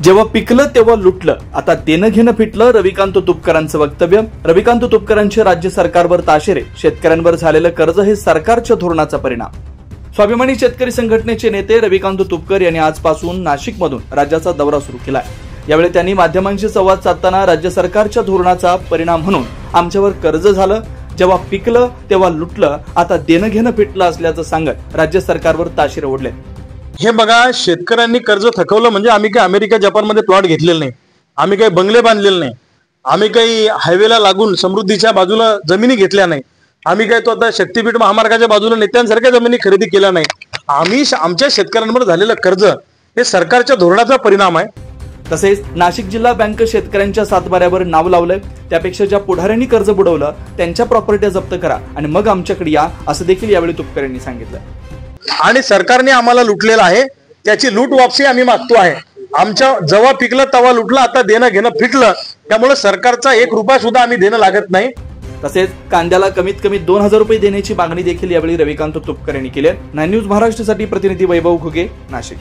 जेव्हा पिकलं तेव्हा लुटलं, आता देणं घेणं फिटलं. रविकांत तुपकरांचं वक्तव्य. रविकांत तुपकरांचे राज्य सरकारवर ताशेरे. शेतकऱ्यांवर झालेलं कर्ज हे सरकारच्या धोरणाचा परिणाम. स्वाभिमानी शेतकरी संघटनेचे नेते रविकांत तुपकर यांनी आजपासून नाशिकमधून राज्याचा दौरा सुरू केलाय. यावेळी त्यांनी माध्यमांशी संवाद साधताना राज्य सरकारच्या धोरणाचा परिणाम म्हणून आमच्यावर कर्ज झालं, जेव्हा पिकलं तेव्हा लुटलं, आता देणं घेणं फिटलं असल्याचं सांगत राज्य सरकारवर ताशेरे ओढले. हे बघा, शेतकऱ्यांनी कर्ज थकवलं म्हणजे आम्ही काही अमेरिका जपानमध्ये प्लॉट घेतलेले नाही, आम्ही काही बंगले बांधलेले नाही, आम्ही काही हायवेला लागून समृद्धीच्या बाजूला जमिनी घेतल्या नाही, आम्ही काही तो आता शक्तीपीठ महामार्गाच्या बाजूला नेत्यांसारख्या जमिनी खरेदी केल्या नाही. आम्ही आमच्या शेतकऱ्यांवर झालेलं कर्ज हे सरकारच्या धोरणाचा परिणाम आहे. तसेच नाशिक जिल्हा बँक शेतकऱ्यांच्या सातबाऱ्यावर नाव लावलंय. त्यापेक्षा ज्या पुढाऱ्यांनी कर्ज बुडवलं त्यांच्या प्रॉपर्टी जप्त करा आणि मग आमच्याकडे या, असं देखील यावेळी तुपकर यांनी सांगितलं. आणि सरकारने आम्हाला लुटलेलं आहे, त्याची लूट वापसी आम्ही मागतो आहे. आमच्या जेव्हा पिकलं तेव्हा लुटलं, आता देणं घेणं फिटलं. त्यामुळे सरकारचा 1 रुपया सुद्धा आम्ही देणं लागत नाही. तसेच कांद्याला कमीत कमी 2000 रुपये देण्याची मागणी देखील यावेळी रविकांत तुपकर यांनी केली. 9 न्यूज महाराष्ट्रासाठी प्रतिनिधी वैभव घुगे, नाशिक.